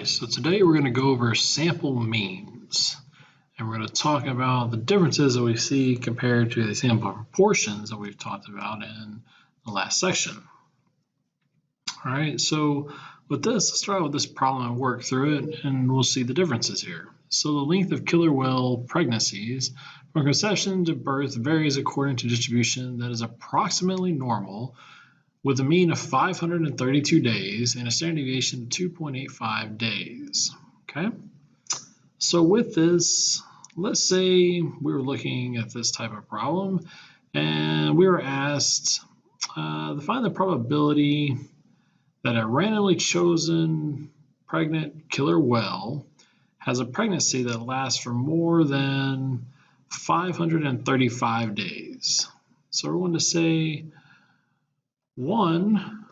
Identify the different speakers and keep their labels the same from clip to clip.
Speaker 1: Alright, so today we're going to go over sample means, and we're going to talk about the differences that we see compared to the sample proportions that we've talked about in the last section. Alright, so with this, let's start with this problem and work through it, and we'll see the differences here. So the length of killer whale pregnancies from conception to birth varies according to distribution that is approximately normal, with a mean of 532 days and a standard deviation of 2.85 days. Okay, so with this, let's say we were looking at this type of problem and we were asked to find the probability that a randomly chosen pregnant killer whale has a pregnancy that lasts for more than 535 days. So we're going to say one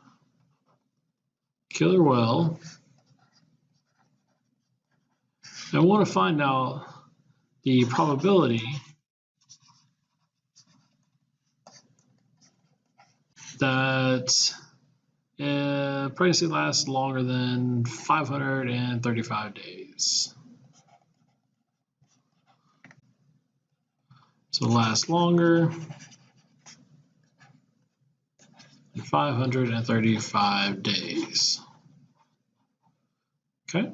Speaker 1: killer whale, and I want to find out the probability that pregnancy lasts longer than 535 days. So lasts longer than 535 days. Okay.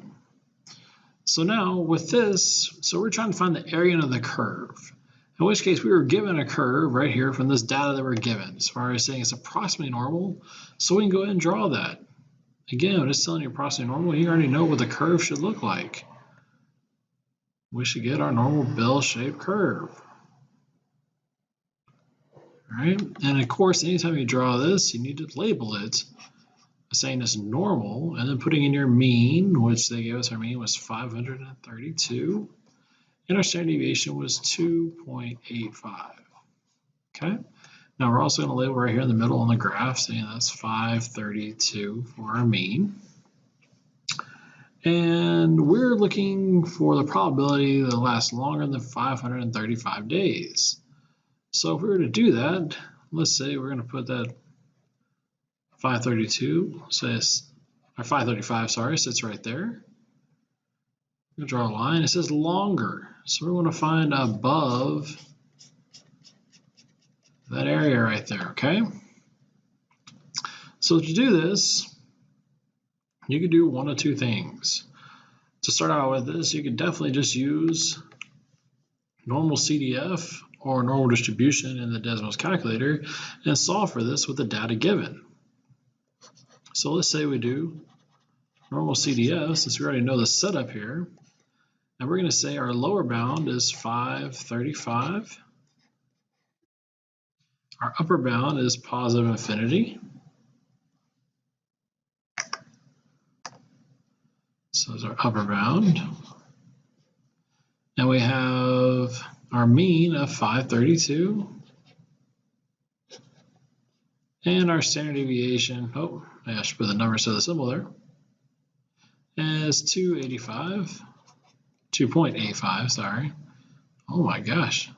Speaker 1: So now with this, so we're trying to find the area under the curve. In which case we were given a curve right here from this data that we're given, as far as saying it's approximately normal. So we can go ahead and draw that. Again, I'm just telling you approximately normal. You already know what the curve should look like. We should get our normal bell-shaped curve. All right, and of course, anytime you draw this, you need to label it, saying it's normal, and then putting in your mean, which they gave us. Our mean was 532, and our standard deviation was 2.85. Okay, now we're also going to label right here in the middle on the graph, saying that's 532 for our mean. And we're looking for the probability that lasts longer than 535 days. So if we were to do that, let's say we're going to put that 532, or 535, sorry, sits right there. We'll draw a line. It says longer. So we want to find above that area right there, okay? So to do this, you could do one of two things. To start out with this, you could definitely just use Normalcdf or normal distribution in the Desmos calculator and solve for this with the data given. So let's say we do Normalcdf, since we already know the setup here, and we're going to say our lower bound is 535. Our upper bound is positive infinity. So there's our upper bound. And we have our mean of 532. And our standard deviation, oh, I should put the number instead of the symbol there, is 2.85, sorry. Oh my gosh.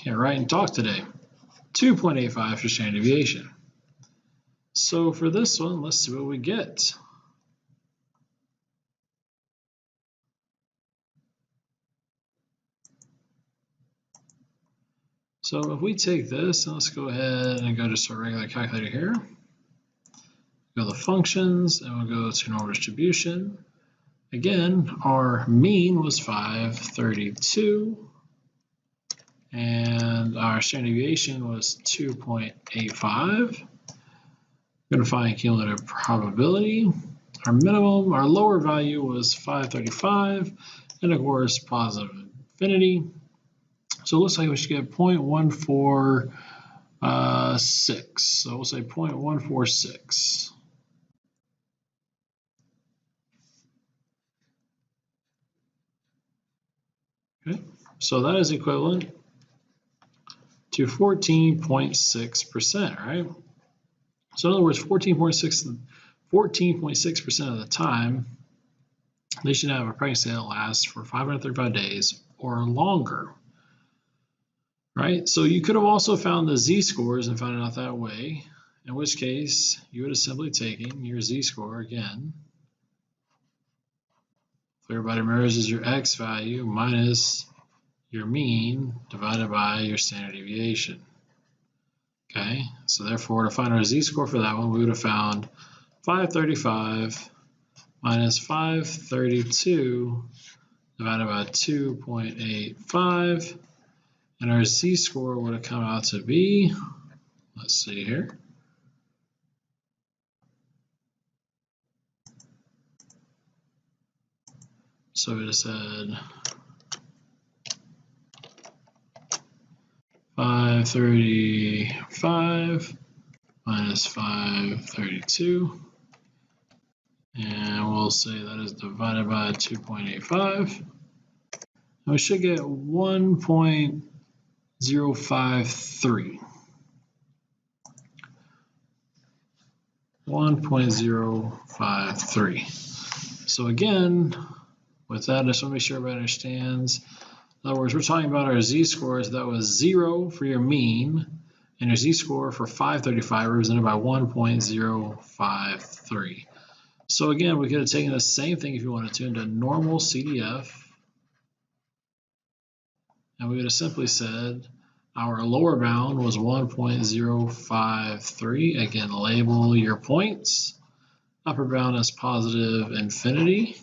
Speaker 1: Can't write and talk today. 2.85 for standard deviation. So for this one, let's see what we get. So if we take this, and let's go ahead and go to our regular calculator here. Go to the functions, and we'll go to normal distribution. Again, our mean was 532, and our standard deviation was 2.85. We're going to find cumulative probability. Our minimum, our lower value was 535, and of course, positive infinity. So it looks like we should get 0.146. So we'll say 0.146. Okay, so that is equivalent to 14.6%, right? So in other words, 14.6% of the time, they should have a pregnancy that lasts for 535 days or longer. Right, so you could have also found the z-scores and found it out that way, in which case you would have simply taken your z-score again clear body errors is your x value minus your mean divided by your standard deviation. Okay, so therefore to find our z-score for that one, we would have found 535 minus 532 divided by 2.85, and our z-score would have come out to be, let's see here, so we just said 535 minus 532, and we'll say that is divided by 2.85, and we should get 1.053. 1.053. So again, with that, I just want to make sure everybody understands. In other words, we're talking about our z-scores. That was 0 for your mean, and your z-score for 535 represented by 1.053. So again, we could have taken the same thing if you wanted to into normal CDF, and we would have simply said our lower bound was 1.053. Again, label your points. Upper bound is positive infinity.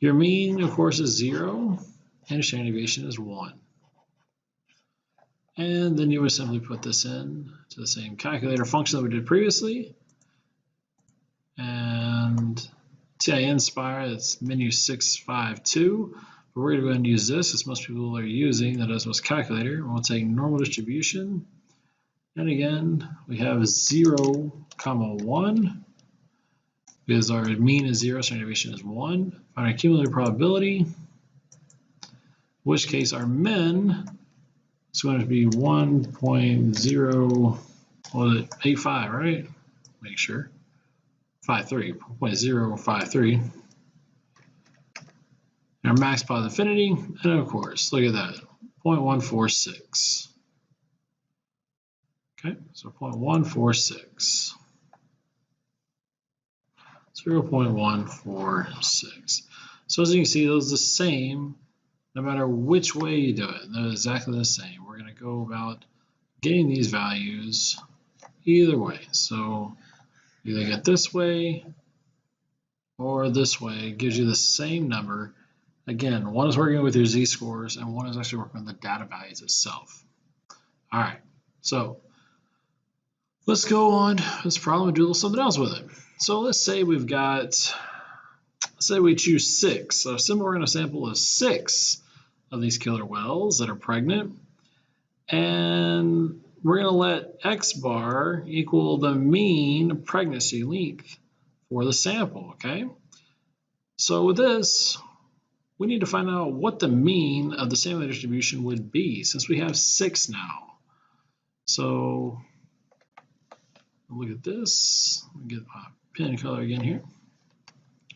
Speaker 1: Your mean, of course, is 0, and your standard deviation is 1. And then you would simply put this in to the same calculator function that we did previously. And TI-Inspire, that's menu 652. But we're going to go ahead and use this, as most people are using that as calculator. We'll take normal distribution. And again, we have 0, 1. Because our mean is 0, standard deviation is 1. Find our cumulative probability, in which case our min is going to be 1.085, right? Make sure. 0.053. And our max positive infinity, and of course, look at that, 0.146. Okay, so 0.146. 0.146. So as you can see, those are the same no matter which way you do it. They're exactly the same. We're going to go about getting these values either way. So either get this way or this way. It gives you the same number. Again, one is working with your z-scores and one is actually working with the data values itself. All right, so let's go on this problem and do a little something else with it. So let's say we choose 6. So we're going to sample of 6 of these killer whales that are pregnant. And we're going to let X bar equal the mean pregnancy length for the sample, okay? So with this, we need to find out what the mean of the sampling distribution would be since we have 6 now. So look at this. Let me get my pen color again here.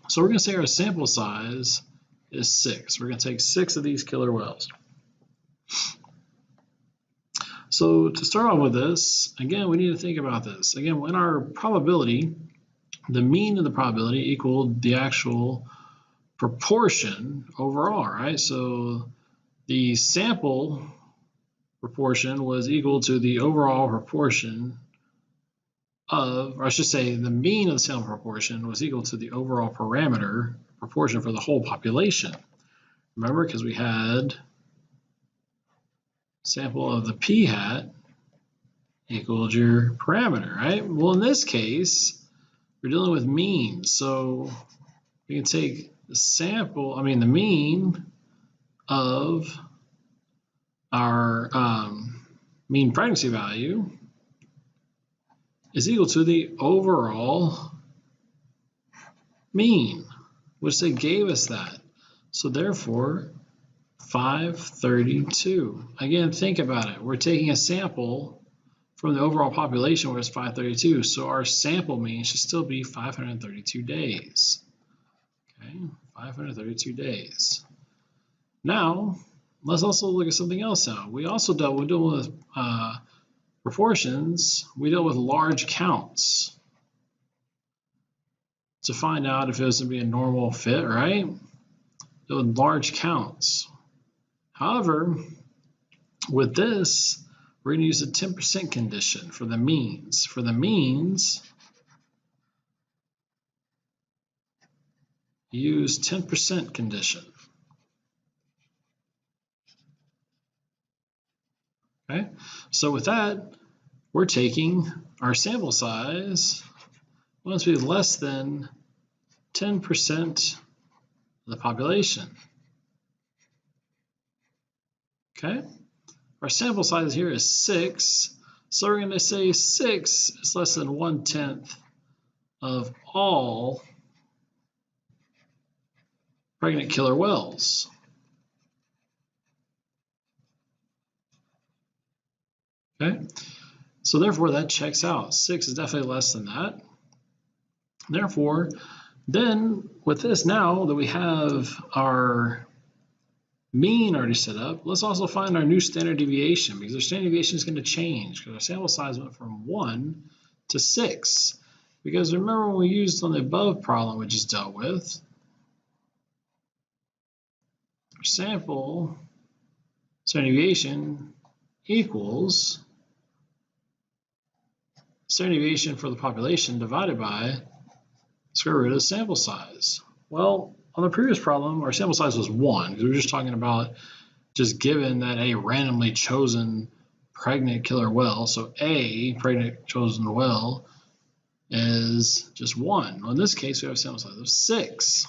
Speaker 1: So we're going to say our sample size is 6. We're going to take 6 of these killer whales. So to start off with this, again, we need to think about this. Again, when our probability, the mean of the probability equaled the actual proportion overall, right? So the sample proportion was equal to the overall proportion of, or I should say the mean of the sample proportion was equal to the overall parameter proportion for the whole population. Remember, because we had sample of the p hat equals your parameter, right? Well, in this case, we're dealing with means. So we can take the sample, the mean of our mean pregnancy value is equal to the overall mean, which they gave us that. So therefore, 532. Again, think about it. We're taking a sample from the overall population where it's 532. So our sample mean should still be 532 days. Okay, 532 days. Now, let's also look at something else now. We also dealt with proportions. We dealt with large counts. to find out if it was going to be a normal fit, right? With large counts. However, with this, we're going to use a 10% condition for the means. For the means, use 10% condition. Okay, so with that, we're taking our sample size wants to be less than 10% of the population. Okay, our sample size here is 6, so we're going to say 6 is less than 1/10 of all pregnant killer whales. Okay, so therefore that checks out. 6 is definitely less than that. Therefore, then with this, now that we have our mean already set up, let's also find our new standard deviation, because our standard deviation is going to change because our sample size went from 1 to 6. Because remember when we used on the above problem we just dealt with, our sample standard deviation equals standard deviation for the population divided by square root of the sample size. Well, on the previous problem, our sample size was 1, because we were just talking about just given that a randomly chosen pregnant killer whale, so a pregnant chosen whale is just 1. Well, in this case, we have a sample size of 6.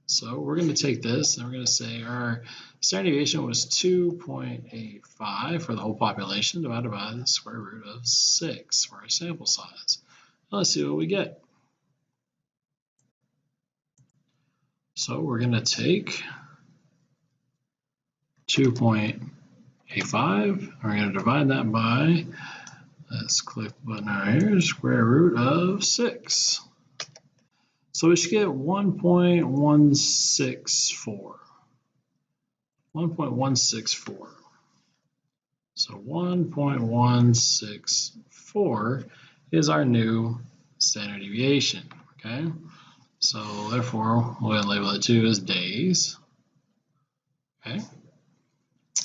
Speaker 1: So we're going to take this and we're going to say our standard deviation was 2.85 for the whole population divided by the square root of 6 for our sample size. Now let's see what we get. So we're going to take 2.85, we're going to divide that by, let's click the button right here, square root of 6. So we should get 1.164. 1.164. So 1.164 is our new standard deviation, okay? So therefore, we'll label it too as days, okay?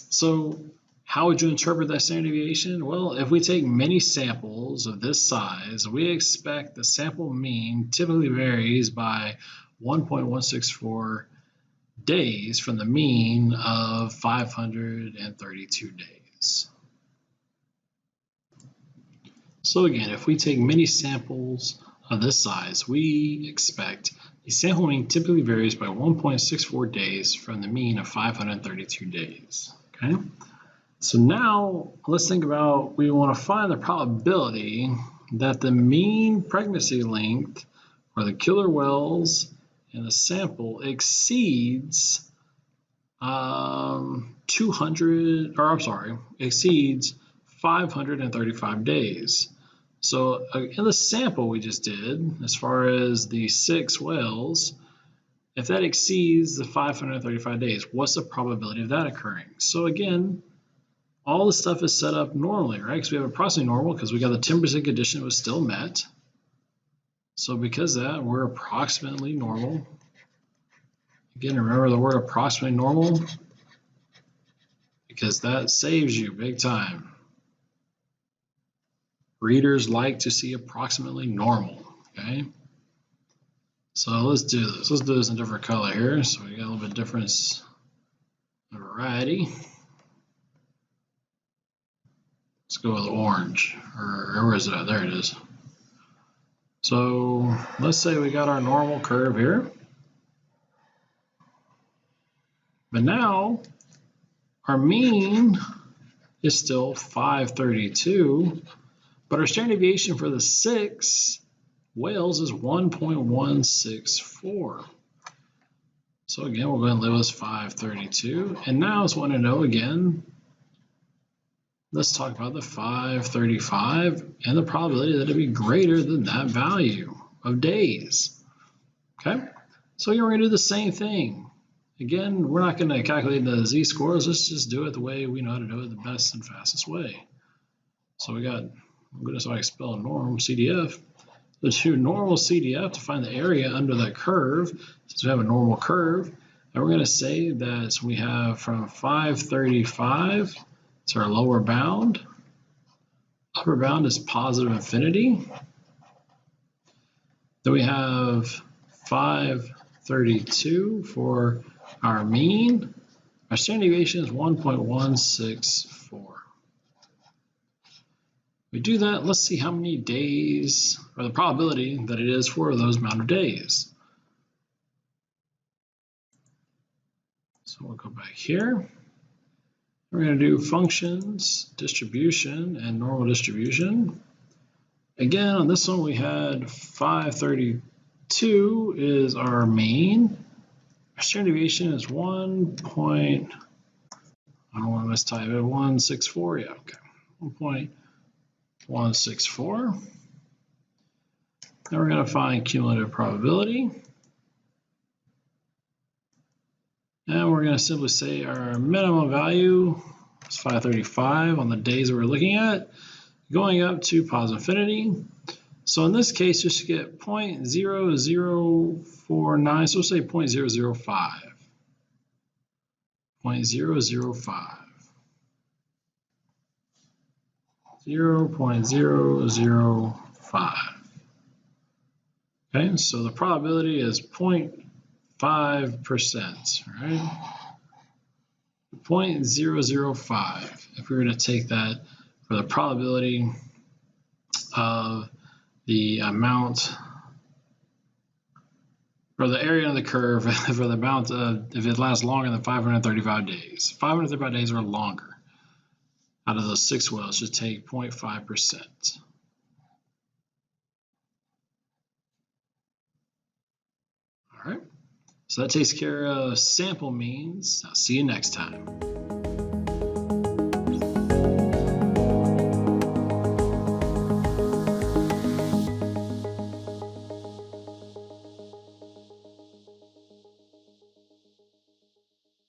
Speaker 1: So how would you interpret that standard deviation? Well, if we take many samples of this size, we expect the sample mean typically varies by 1.164 days from the mean of 532 days. So again, if we take many samples of this size, we expect the sample mean typically varies by 1.64 days from the mean of 532 days. Okay, so now let's think about, we want to find the probability that the mean pregnancy length for the killer whales in the sample exceeds exceeds 535 days. So in the sample we just did, as far as the 6 whales, if that exceeds the 535 days, what's the probability of that occurring? So again, all the stuff is set up normally, right? Because we have approximately normal, because we got the 10% condition was still met. So because of that, we're approximately normal. Again, remember the word approximately normal, because that saves you big time. Readers like to see approximately normal, okay? So let's do this. Let's do this in a different color here. So we got a little bit of difference in variety. Let's go with orange, or where is it at? There it is. So let's say we got our normal curve here. But now our mean is still 532, but our standard deviation for the 6 whales is 1.164. So again, we'll go ahead and label this 532. And now I just want to know again, let's talk about the 535 and the probability that it'd be greater than that value of days. Okay, so here we're going to do the same thing. Again, we're not going to calculate the z-scores. Let's just do it the way we know how to do it, the best and fastest way. So we got, I'm going to so I can spell norm, CDF, So to normal CDF to find the area under that curve, since we have a normal curve, and we're going to say that we have from 535 to our lower bound. Upper bound is positive infinity. Then we have 532 for our mean. Our standard deviation is 1.164. We do that, let's see how many days, or the probability that it is for those amount of days. So we'll go back here. We're going to do functions, distribution, and normal distribution. Again, on this one we had 532 is our mean. Our standard deviation is 1.164, yeah, okay. 1.164. Then we're going to find cumulative probability. And we're going to simply say our minimum value is 535 on the days that we're looking at, going up to positive infinity. So in this case, just to get 0.0049, so we'll say 0.005. 0.005. 0.005. Okay, so the probability is 0.5%, right? 0.005. If we were to take that for the probability of the amount, or the area of the curve for the amount of, if it lasts longer than 535 days. 535 days or longer. Out of those 6 wells, should take 0.5%. All right, so that takes care of sample means. I'll see you next time.